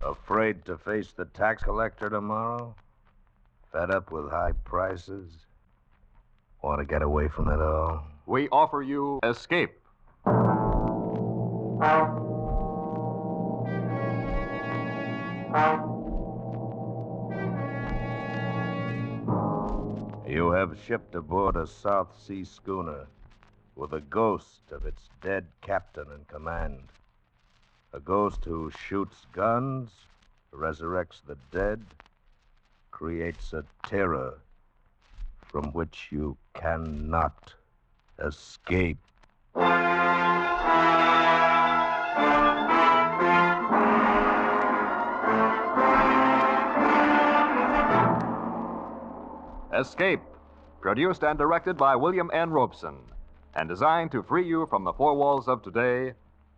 Afraid to face the tax collector tomorrow? Fed up with high prices? Want to get away from it all? We offer you Escape. You have shipped aboard a South Sea schooner with a ghost of its dead captain in command. A ghost who shoots guns, resurrects the dead, creates a terror from which you cannot escape. Escape, produced and directed by William N. Robeson, and designed to free you from the four walls of today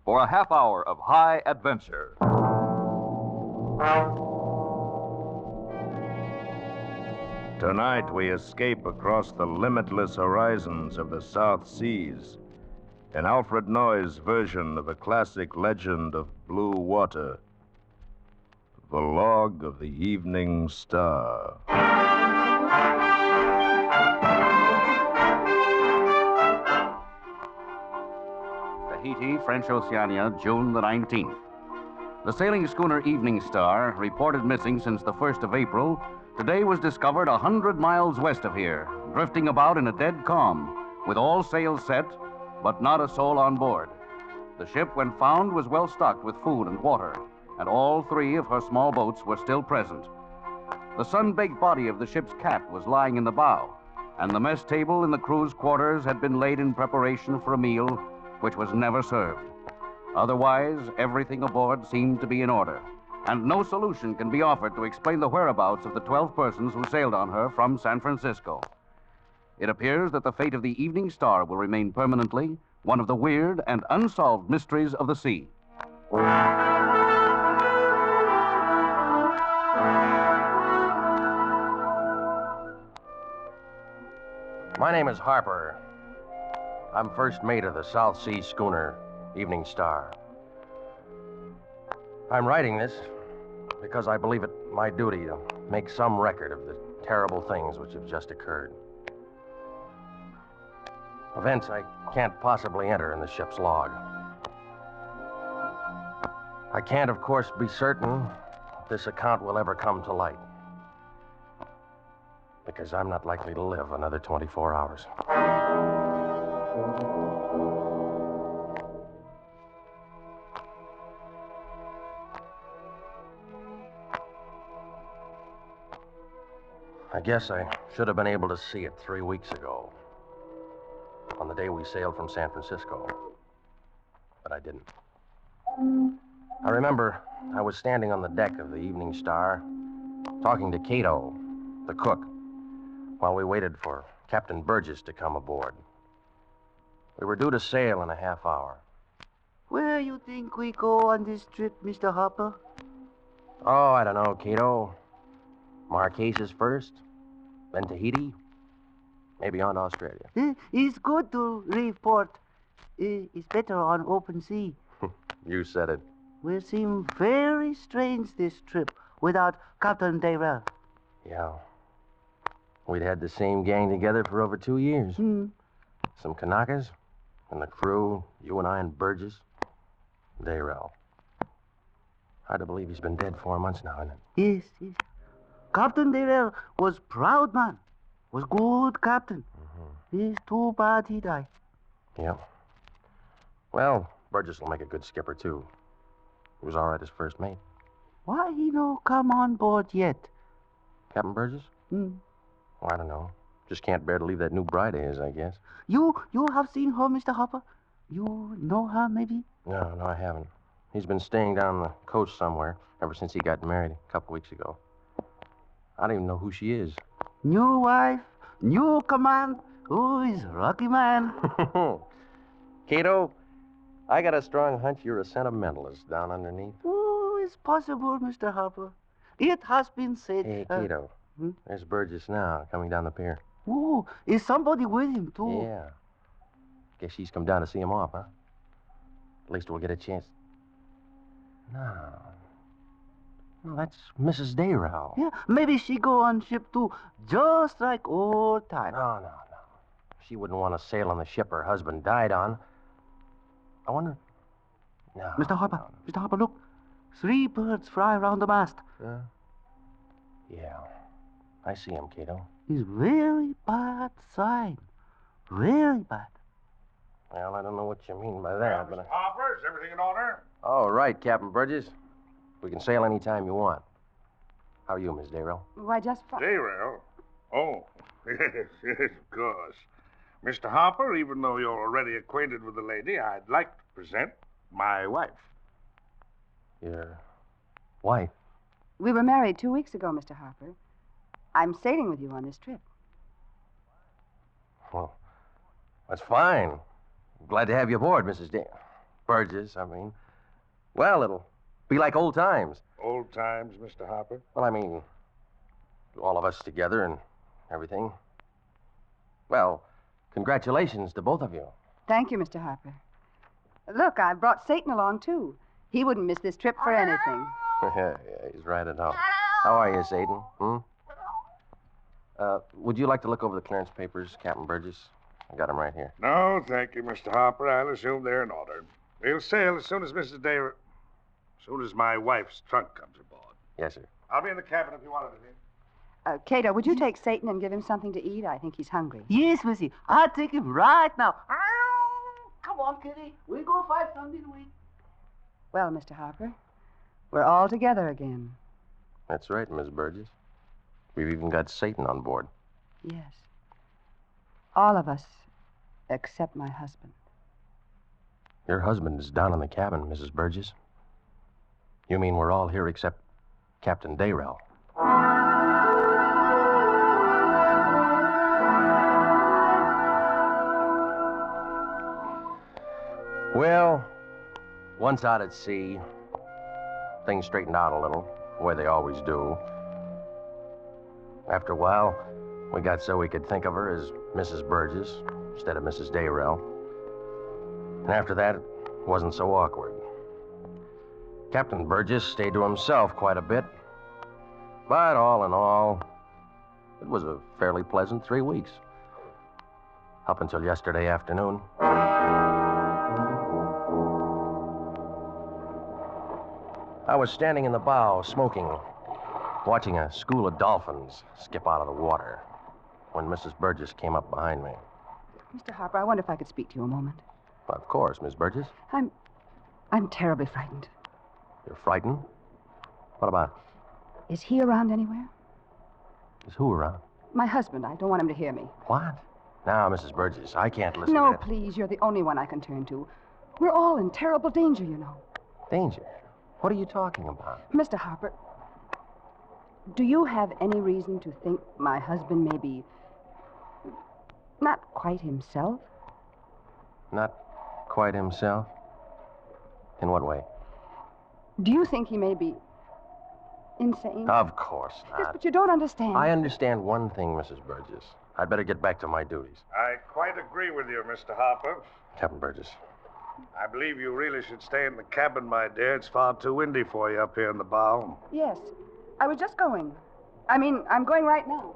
for a half hour of high adventure. Tonight we escape across the limitless horizons of the South Seas in Alfred Noy's version of a classic legend of blue water, The Log of the Evening Star. Tahiti, French Oceania, June the 19th. The sailing schooner Evening Star, reported missing since the 1st of April, today was discovered 100 miles west of here, drifting about in a dead calm, with all sails set, but not a soul on board. The ship, when found, was well stocked with food and water, and all three of her small boats were still present. The sun-baked body of the ship's cat was lying in the bow, and the mess table in the crew's quarters had been laid in preparation for a meal which was never served. Otherwise, everything aboard seemed to be in order, and no solution can be offered to explain the whereabouts of the 12 persons who sailed on her from San Francisco. It appears that the fate of the Evening Star will remain permanently one of the weird and unsolved mysteries of the sea. My name is Harper. I'm first mate of the South Sea schooner Evening Star. I'm writing this because I believe it my duty to make some record of the terrible things which have just occurred. Events I can't possibly enter in the ship's log. I can't, of course, be certain this account will ever come to light, because I'm not likely to live another 24 hours. I guess I should have been able to see it 3 weeks ago, on the day we sailed from San Francisco. But I didn't. I remember I was standing on the deck of the Evening Star, talking to Cato, the cook, while we waited for Captain Burgess to come aboard. We were due to sail in a half hour. Where you think we go on this trip, Mr. Harper? Oh, I don't know, Cato. Marquesas first, then Tahiti, maybe on to Australia. It's good to report. It's better on open sea. You said it. Will seem very strange this trip without Captain Dayrell. Yeah. We'd had the same gang together for over 2 years. Some Kanakas, and the crew, you and I and Burgess, Dayrell. Hard to believe he's been dead 4 months now, isn't it? Yes. Captain Dayrell was proud man. Was good captain. It's too bad he died. Yeah. Well, Burgess will make a good skipper, too. He was all right as first mate. Why he no come on board yet? Captain Burgess? Hmm. Oh, I don't know. Just can't bear to leave that new bride of his, I guess. You have seen her, Mr. Harper? You know her, maybe? No, I haven't. He's been staying down the coast somewhere ever since he got married a couple weeks ago. I don't even know who she is. New wife, new command. Who is Rocky Man? Cato, I got a strong hunch you're a sentimentalist down underneath. Oh, it's possible, Mr. Harper. It has been said... Hey, Cato, there's Burgess now, coming down the pier. Oh, is somebody with him, too? Yeah. Guess she's come down to see him off, huh? At least we'll get a chance. No. Well, that's Mrs. Dayrell. Yeah, maybe she go on ship too, just like old time. No. She wouldn't want to sail on the ship her husband died on. I wonder... No. Mr. Harper, no. Mr. Harper, look. 3 birds fly around the mast. Yeah. I see him, Cato. It's very bad sign. Very bad. Well, I don't know what you mean by that, but... Harper, is everything in order? Oh, right, Captain Burgess. We can sail any time you want. How are you, Miss Dayrell? Why, just fine. Dayrell? Oh, yes, of course. Mr. Harper, even though you're already acquainted with the lady, I'd like to present my wife. Your wife? We were married 2 weeks ago, Mr. Harper. I'm sailing with you on this trip. Well, that's fine. Glad to have you aboard, Mrs. Burgess, I mean. Well, it'll be like old times. Old times, Mr. Harper? Well, I mean, all of us together and everything. Well, congratulations to both of you. Thank you, Mr. Harper. Look, I brought Satan along, too. He wouldn't miss this trip for anything. Yeah, he's right at home. How are you, Satan? Would you like to look over the clearance papers, Captain Burgess? I got them right here. No, thank you, Mr. Harper. I'll assume they're in order. We'll sail as soon as Mrs. Dayrell... As soon as my wife's trunk comes aboard. Yes, sir. I'll be in the cabin if you want anything. Cato, would you take Satan and give him something to eat? I think he's hungry. Yes, Missy. I'll take him right now. Come on, Kitty. We'll go find something to eat. Well, Mr. Harper, we're all together again. That's right, Miss Burgess. We've even got Satan on board. Yes. All of us, except my husband. Your husband is down in the cabin, Mrs. Burgess. You mean we're all here except Captain Dayrell? Well, once out at sea, things straightened out a little, the way they always do. After a while, we got so we could think of her as Mrs. Burgess instead of Mrs. Dayrell. And after that, it wasn't so awkward. Captain Burgess stayed to himself quite a bit. But all in all, it was a fairly pleasant 3 weeks. Up until yesterday afternoon. I was standing in the bow, smoking, watching a school of dolphins skip out of the water when Mrs. Burgess came up behind me. Mr. Harper, I wonder if I could speak to you a moment. Of course, Miss Burgess. I'm terribly frightened. You're frightened? What about? Is he around anywhere? Is who around? My husband. I don't want him to hear me. What? Now, Mrs. Burgess, I can't listen to No, that. please. You're the only one I can turn to. We're all in terrible danger, you know. Danger? What are you talking about? Mr. Harper, do you have any reason to think my husband may be not quite himself? Not quite himself? In what way? Do you think he may be insane? Of course Yes, not. but you don't understand. I understand one thing, Mrs. Burgess. I'd better get back to my duties. I quite agree with you, Mr. Harper. Captain Burgess. I believe you really should stay in the cabin, my dear. It's far too windy for you up here in the bow. Yes. I was just going. I'm going right now.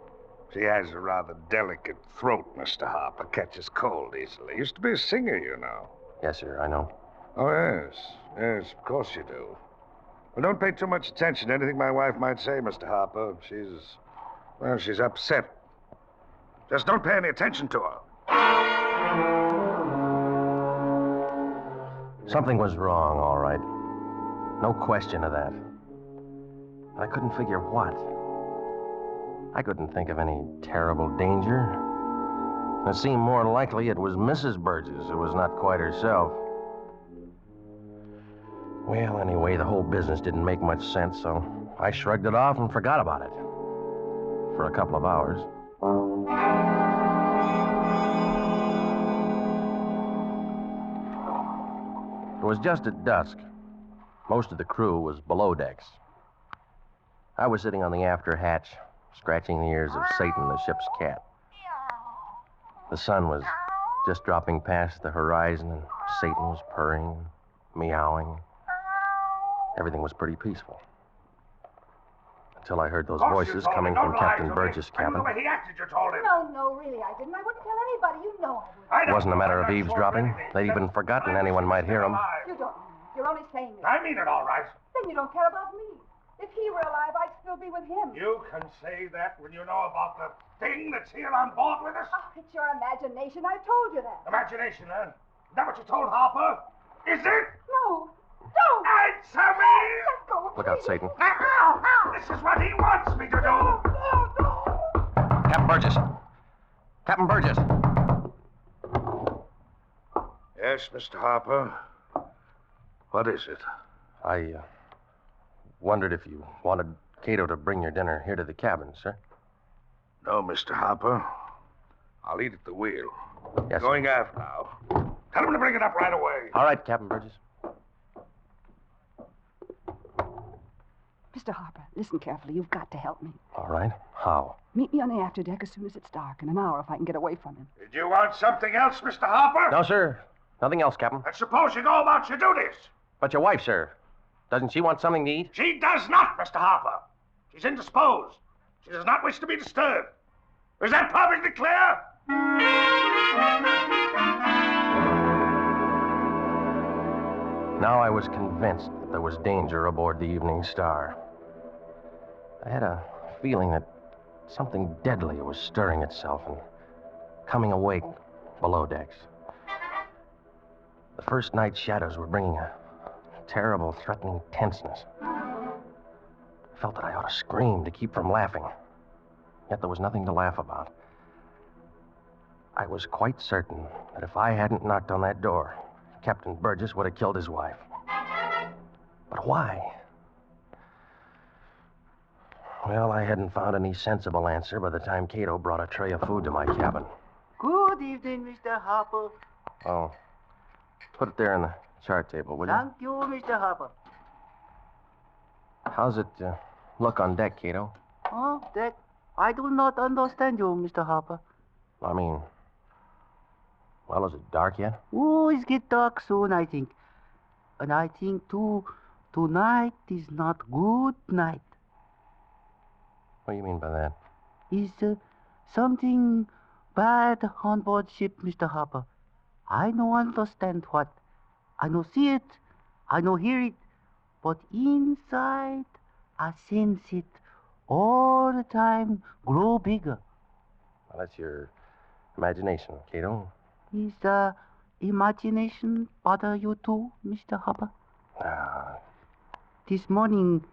She has a rather delicate throat, Mr. Harper. Catches cold easily. Used to be a singer, you know. Yes, sir, I know. Oh, yes. Yes, of course you do. Well, don't pay too much attention to anything my wife might say, Mr. Harper. She's upset. Just don't pay any attention to her. Something was wrong, all right. No question of that. But I couldn't figure what. I couldn't think of any terrible danger. It seemed more likely it was Mrs. Burgess who was not quite herself. Well, anyway, the whole business didn't make much sense, so I shrugged it off and forgot about it. For a couple of hours. It was just at dusk. Most of the crew was below decks. I was sitting on the after hatch, scratching the ears of Satan, the ship's cat. The sun was just dropping past the horizon, and Satan was purring, meowing. Everything was pretty peaceful. Till I heard those voices coming from Captain Burgess' cabin. The way he acted, you told him. No, really, I didn't. I wouldn't tell anybody. You know I wouldn't. It wasn't a matter of eavesdropping. They'd even forgotten anyone might hear them. You don't mean it. You're only saying it. I mean it all right. Then you don't care about me. If he were alive, I'd still be with him. You can say that when you know about the thing that's here on board with us? Oh, it's your imagination. I told you that. Imagination, huh? Is that what you told Harper? Is it? No. Don't. Answer me! Let go. Look out, Satan. This is what he wants me to do. Captain Burgess. Captain Burgess. Yes, Mr. Harper. What is it? I wondered if you wanted Cato to bring your dinner here to the cabin, sir. No, Mr. Harper. I'll eat at the wheel. Yes, Going aft now. Tell him to bring it up right away. All right, Captain Burgess. Mr. Harper, listen carefully. You've got to help me. All right. How? Meet me on the afterdeck as soon as it's dark, in an hour if I can get away from him. Did you want something else, Mr. Harper? No, sir. Nothing else, Captain. And suppose you go about your duties. But your wife, sir. Doesn't she want something to eat? She does not, Mr. Harper. She's indisposed. She does not wish to be disturbed. Is that perfectly clear? Now I was convinced that there was danger aboard the Evening Star. I had a feeling that something deadly was stirring itself and coming awake below decks. The first night shadows were bringing a terrible, threatening tenseness. I felt that I ought to scream to keep from laughing. Yet there was nothing to laugh about. I was quite certain that if I hadn't knocked on that door, Captain Burgess would have killed his wife. But why? Well, I hadn't found any sensible answer by the time Cato brought a tray of food to my cabin. Good evening, Mr. Harper. Oh, put it there on the chart table, will you? Thank you, Mr. Harper. How's it look on deck, Cato? Oh, that... I do not understand you, Mr. Harper. I mean, well, is it dark yet? Oh, it's get dark soon, I think. And I think, too, tonight is not good night. What do you mean by that? Is something bad on board ship, Mr. Harper. I no understand what. I no see it. I no hear it. But inside, I sense it all the time grow bigger. Well, that's your imagination, Cato. Is imagination bother you too, Mr. Harper? This morning,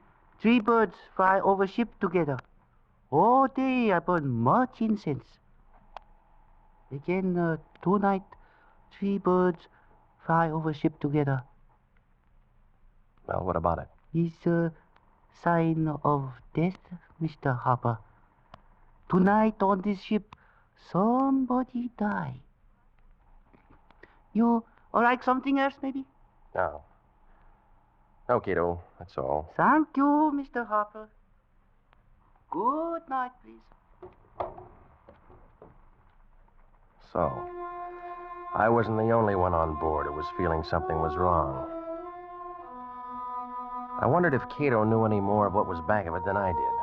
3 birds fly over ship together. All day I burn much incense. Again, tonight, 3 birds fly over ship together. Well, what about it? Is a sign of death, Mr. Harper. Tonight on this ship, somebody die. You like something else, maybe? No. No, Cato, that's all. Thank you, Mr. Harper. Good night, please. So, I wasn't the only one on board who was feeling something was wrong. I wondered if Cato knew any more of what was back of it than I did.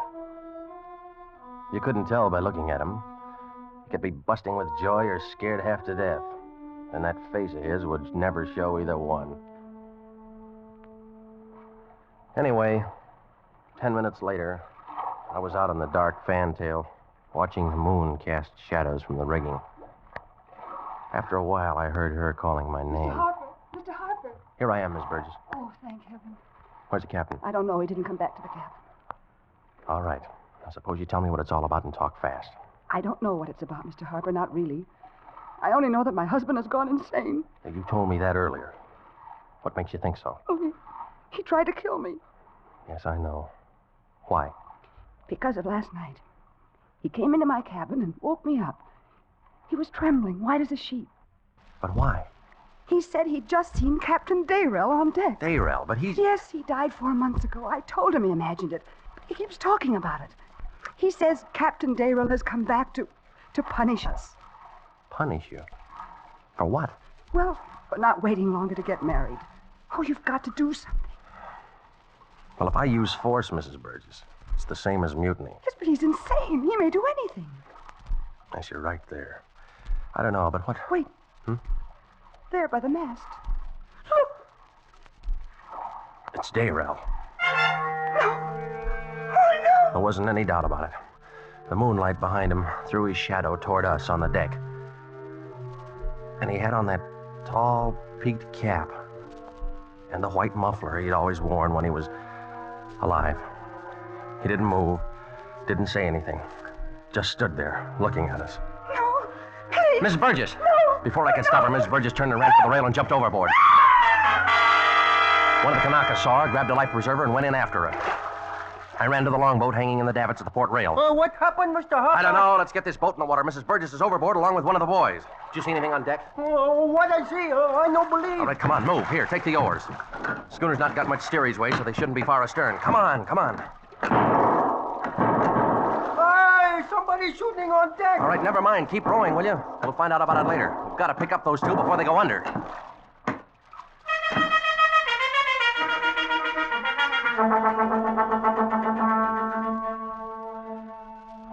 You couldn't tell by looking at him. He could be busting with joy or scared half to death. And that face of his would never show either one. Anyway, 10 minutes later, I was out on the dark fantail, watching the moon cast shadows from the rigging. After a while, I heard her calling my name. Mr. Harper. Here I am, Miss Burgess. Oh, thank heaven. Where's the captain? I don't know. He didn't come back to the cabin. All right. Now, suppose you tell me what it's all about and talk fast. I don't know what it's about, Mr. Harper. Not really. I only know that my husband has gone insane. Now, you told me that earlier. What makes you think so? Oh, he tried to kill me. Yes, I know. Why? Because of last night. He came into my cabin and woke me up. He was trembling, white as a sheet. But why? He said he'd just seen Captain Dayrell on deck. Dayrell, but he's... Yes, he died 4 months ago. I told him he imagined it. He keeps talking about it. He says Captain Dayrell has come back to punish us. Punish you? For what? Well, for not waiting longer to get married. Oh, you've got to do something. Well, if I use force, Mrs. Burgess, It's the same as mutiny. Yes, but he's insane. He may do anything. Yes, you're right there. I don't know, but what... Wait. There by the mast. Look. It's Dayrell. No. Oh, no. There wasn't any doubt about it. The moonlight behind him threw his shadow toward us on the deck. And he had on that tall, peaked cap and the white muffler he'd always worn when he was alive. He didn't move, didn't say anything. Just stood there, looking at us. No. Please. Miss Burgess! No. Before I could stop her, Miss Burgess turned and ran for the rail and jumped overboard. One of the Kanaka saw her, grabbed a life preserver, and went in after her. I ran to the longboat hanging in the davits at the port rail. What happened, Mr. Hopper? I don't know. Let's get this boat in the water. Mrs. Burgess is overboard along with one of the boys. Did you see anything on deck? What I see, I don't believe. All right, come on, move. Here, take the oars. Schooner's not got much steerage way, so they shouldn't be far astern. Come on, come on. Hey, somebody's shooting on deck. All right, never mind. Keep rowing, will you? We'll find out about it later. We've got to pick up those two before they go under.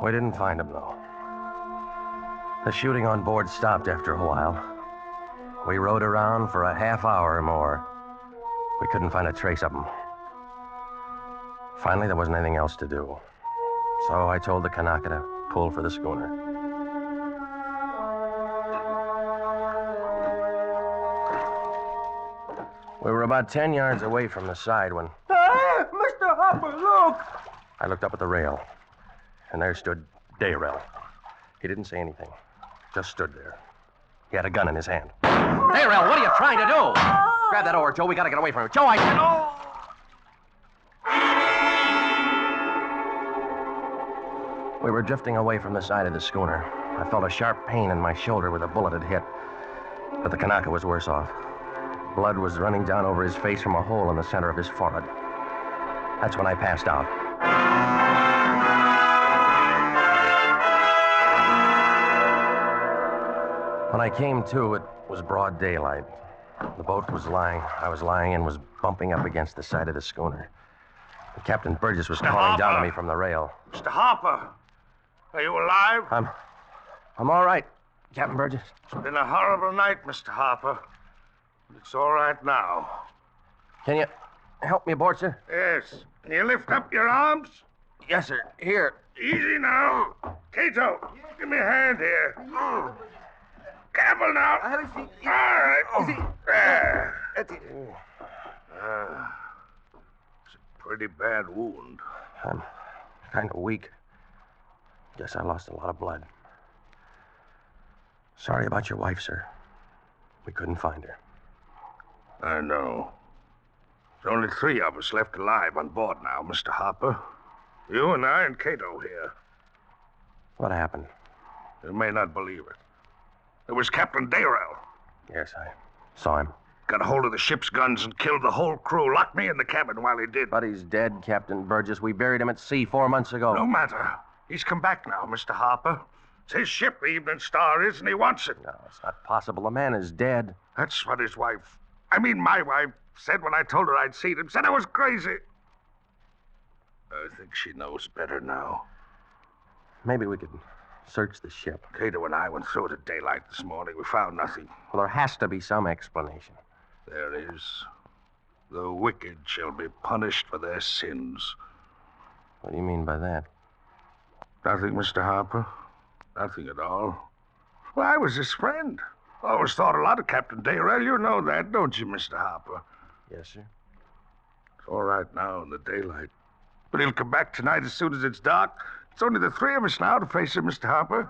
We didn't find him, though. The shooting on board stopped after a while. We rowed around for a half hour or more. We couldn't find a trace of him. Finally, there wasn't anything else to do. So I told the Kanaka to pull for the schooner. We were about 10 yards away from the side when Hey, Mr. Hopper, look. I looked up at the rail, and there stood Dayrell. He didn't say anything, just stood there. He had a gun in his hand. Dayrell, what are you trying to do? Grab that oar, Joe. We gotta get away from him. Joe, I said... Oh! We were drifting away from the side of the schooner. I felt a sharp pain in my shoulder where the bullet had hit. But the Kanaka was worse off. Blood was running down over his face from a hole in the center of his forehead. That's when I passed out. When I came to, it was broad daylight. The boat I was lying in was bumping up against the side of the schooner. Captain Burgess was calling down to me from the rail. Mr. Harper, are you alive? I'm all right, Captain Burgess. It's been a horrible night, Mr. Harper. But it's all right now. Can you help me aboard, sir? Yes. Can you lift up your arms? Yes, sir. Here. Easy now. Cato, give me a hand here. Careful now. All right. There. It's a pretty bad wound. I'm kind of weak. Guess I lost a lot of blood. Sorry about your wife, sir. We couldn't find her. I know. There's only 3 of us left alive on board now, Mr. Harper. You and I and Cato here. What happened? You may not believe it. It was Captain Dayrell. Yes, I saw him. Got a hold of the ship's guns and killed the whole crew. Locked me in the cabin while he did. But he's dead, Captain Burgess. We buried him at sea 4 months ago. No matter. He's come back now, Mr. Harper. It's his ship, the Evening Star is, and he wants it. No, it's not possible. The man is dead. That's what his wife... my wife said when I told her I'd seen him. Said I was crazy. I think she knows better now. Maybe we could search the ship. Cato and I went through it at daylight this morning. We found nothing. Well, there has to be some explanation. There is. The wicked shall be punished for their sins. What do you mean by that? Nothing, Mr. Harper. Nothing at all. Well, I was his friend. Always thought a lot of Captain Dayrell. You know that, don't you, Mr. Harper? Yes, sir. It's all right now in the daylight. But he'll come back tonight as soon as it's dark. It's only the 3 of us now to face him, Mr. Harper.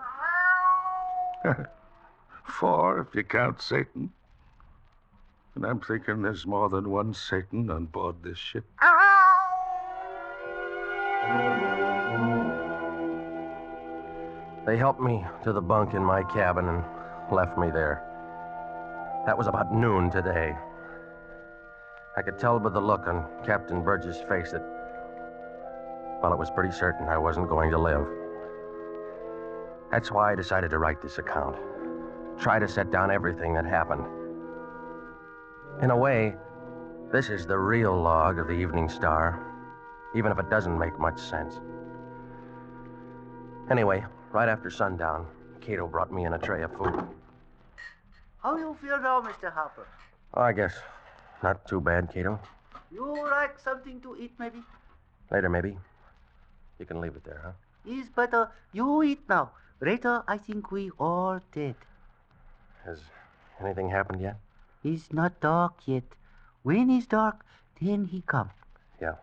4, if you count Satan. And I'm thinking there's more than one Satan on board this ship. They helped me to the bunk in my cabin and left me there. That was about noon today. I could tell by the look on Captain Burgess' face that, well, it was pretty certain I wasn't going to live. That's why I decided to write this account. Try to set down everything that happened. In a way, this is the real log of the Evening Star. even if it doesn't make much sense. Anyway, right after sundown, Cato brought me in a tray of food. How you feel now, Mr. Harper? Oh, I guess not too bad, Cato. You like something to eat, maybe? Later, maybe. You can leave it there, huh? Is better you eat now. Later, I think we all dead. Has anything happened yet? It's not dark yet. When it's dark, then he come. Yeah.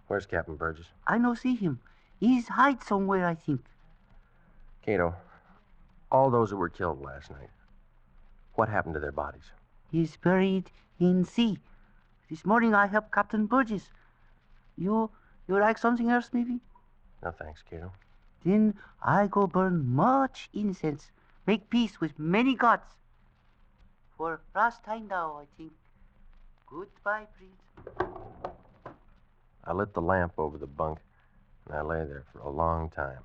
Where's Captain Burgess? I no see him. He's hide somewhere, I think. Cato, all those who were killed last night, what happened to their bodies? He's buried in sea. This morning I helped Captain Burgess. You like something else, maybe? No thanks, Cato. Then I go burn much incense, make peace with many gods. For last time now, I think. Goodbye, Prince. I lit the lamp over the bunk, and I lay there for a long time.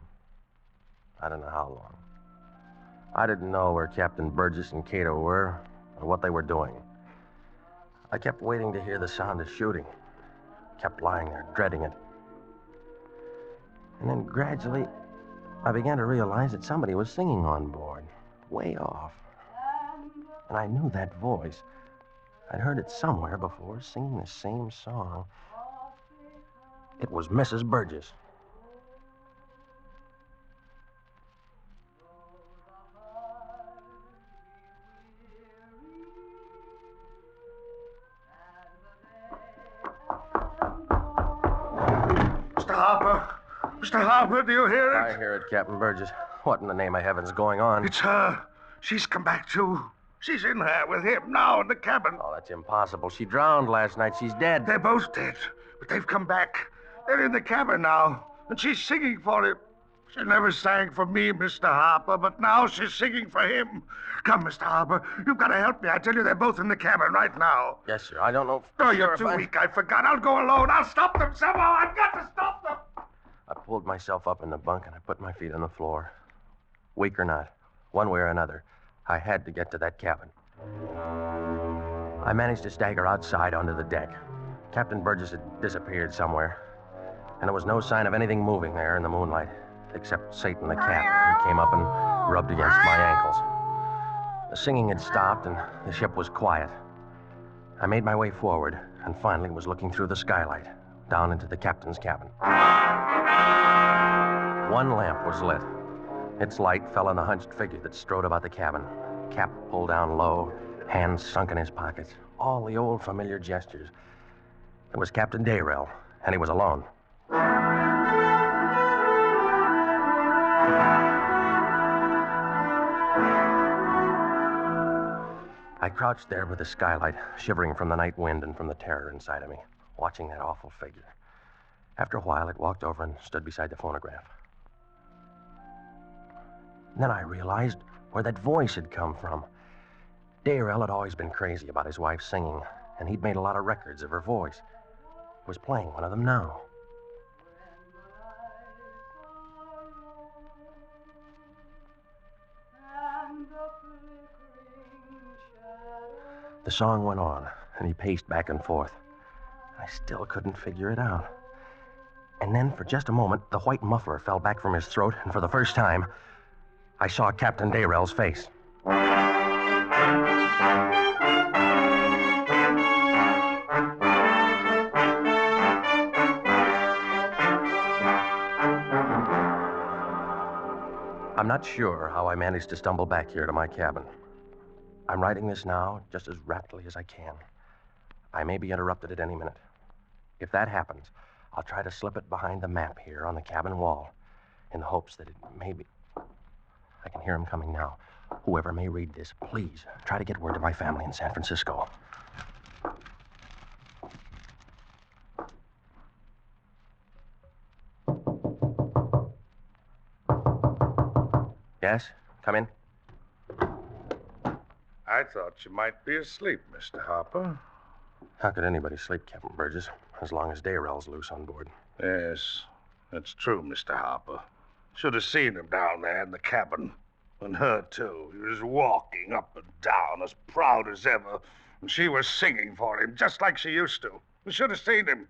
I don't know how long. I didn't know where Captain Burgess and Cato were, or what they were doing. I kept waiting to hear the sound of shooting. Kept lying there, dreading it. And then gradually, I began to realize that somebody was singing on board, way off. And I knew that voice. I'd heard it somewhere before, singing the same song. It was Mrs. Burgess. Mr. Harper, do you hear it? I hear it, Captain Burgess. What in the name of heaven's going on? It's her. She's come back, too. She's in there with him now in the cabin. Oh, that's impossible. She drowned last night. She's dead. They're both dead, but they've come back. They're in the cabin now, and she's singing for him. She never sang for me, Mr. Harper, but now she's singing for him. Come, Mr. Harper, you've got to help me. I tell you, they're both in the cabin right now. Yes, sir. I don't know. Oh, you're too weak. I forgot. I'll go alone. I'll stop them somehow. I've got to stop them. I pulled myself up in the bunk and I put my feet on the floor. Weak or not, one way or another, I had to get to that cabin. I managed to stagger outside onto the deck. Captain Burgess had disappeared somewhere, and there was no sign of anything moving there in the moonlight, except Satan the cat, who came up and rubbed against my ankles. The singing had stopped, and the ship was quiet. I made my way forward, and finally was looking through the skylight, down into the captain's cabin. One lamp was lit. Its light fell on the hunched figure that strode about the cabin, cap pulled down low, hands sunk in his pockets, all the old familiar gestures. It was Captain Dayrell, and he was alone. I crouched there with the skylight, shivering from the night wind and from the terror inside of me, watching that awful figure. After a while, it walked over and stood beside the phonograph. And then I realized where that voice had come from. Dayrell had always been crazy about his wife singing, and he'd made a lot of records of her voice. He was playing one of them now. The song went on, and he paced back and forth. I still couldn't figure it out. And then, for just a moment, the white muffler fell back from his throat, and for the first time, I saw Captain Dayrell's face. I'm not sure how I managed to stumble back here to my cabin. I'm writing this now just as rapidly as I can. I may be interrupted at any minute. If that happens, I'll try to slip it behind the map here on the cabin wall in the hopes that it may be... I can hear him coming now. Whoever may read this, please try to get word to my family in San Francisco. Yes? Come in. I thought you might be asleep, Mr. Harper. How could anybody sleep, Captain Burgess, as long as Dayrell's loose on board? Yes, that's true, Mr. Harper. Should have seen him down there in the cabin. And her, too. He was walking up and down as proud as ever. And she was singing for him, just like she used to. You should have seen him.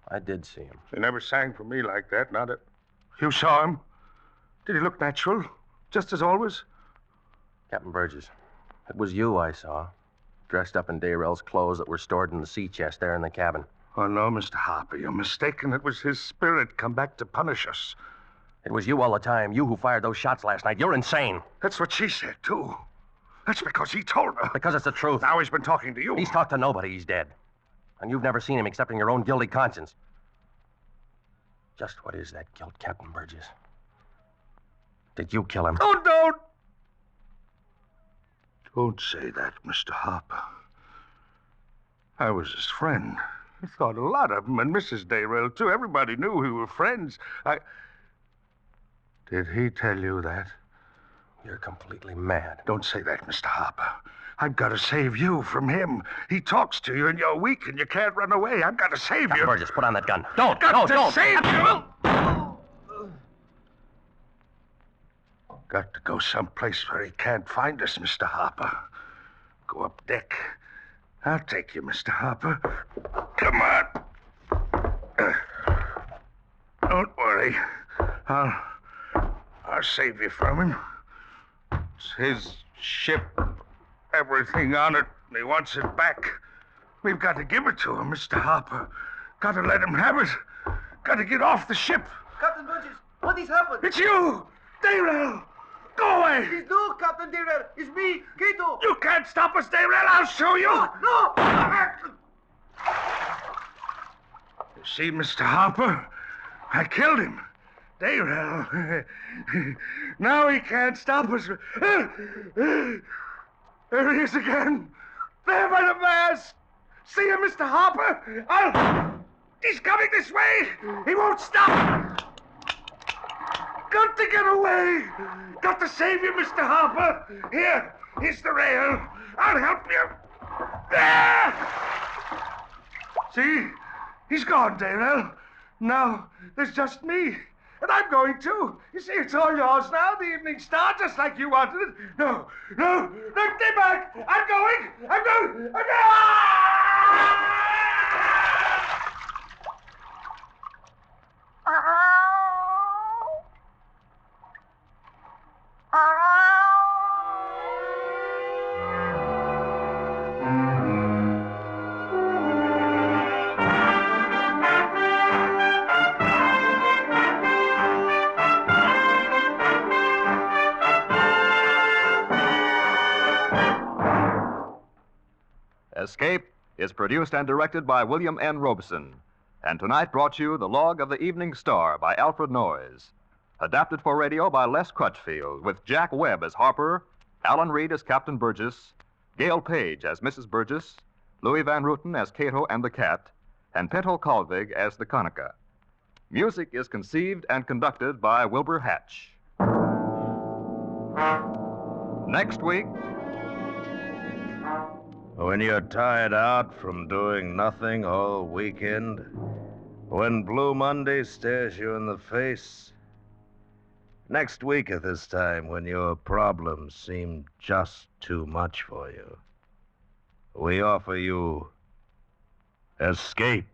I did see him. He never sang for me like that, not it. You saw him? Did he look natural? Just as always? Captain Burgess, it was you I saw, dressed up in Dayrell's clothes that were stored in the sea chest there in the cabin. Oh, no, Mr. Harper, you're mistaken. It was his spirit come back to punish us. It was you all the time. You who fired those shots last night. You're insane. That's what she said, too. That's because he told her. Because it's the truth. Now he's been talking to you. He's talked to nobody. He's dead. And you've never seen him except in your own guilty conscience. Just what is that guilt, Captain Burgess? Did you kill him? Oh, don't! Don't say that, Mr. Harper. I was his friend. I thought a lot of him, and Mrs. Dayrell, too. Everybody knew we were friends. Did he tell you that? You're completely mad. Don't say that, Mr. Harper. I've got to save you from him. He talks to you, and you're weak, and you can't run away. I've got to save Captain you. Burgess, put on that gun. Don't! Don't! Save you! Got to go someplace where he can't find us, Mr. Harper. Go up deck. I'll take you, Mr. Harper. Come on. Don't worry. I'll save you from him. It's his ship, everything on it, and he wants it back. We've got to give it to him, Mr. Harper. Got to let him have it. Got to get off the ship. Captain Burgess, what has happened? It's you! Dayrell! Go away! It's no Captain Dayrell. It's me, Cato. You can't stop us, Dayrell. I'll show you. No! You see, Mr. Harper? I killed him. Dayrell. Now he can't stop us. There he is again. There by the mast. See him, Mr. Harper? He's coming this way. He won't stop. Got to get away. Got to save you, Mr. Harper. Here's the rail. I'll help you. There! See? He's gone, Dayrell. Now, there's just me. And I'm going too. You see, it's all yours now, the Evening Star, just like you wanted it. No, stay back. I'm going. Escape is produced and directed by William N. Robeson, and tonight brought you The Log of the Evening Star by Alfred Noyes. Adapted for radio by Les Crutchfield, with Jack Webb as Harper, Alan Reed as Captain Burgess, Gail Page as Mrs. Burgess, Louis Van Rooten as Cato and the Cat, and Pinto Colvig as the Conica. Music is conceived and conducted by Wilbur Hatch. Next week... When you're tired out from doing nothing all weekend, when Blue Monday stares you in the face, next week at this time when your problems seem just too much for you, we offer you Escape.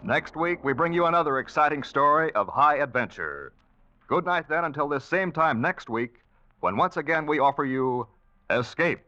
Next week, we bring you another exciting story of high adventure. Good night, then, until this same time next week, when once again we offer you Escape.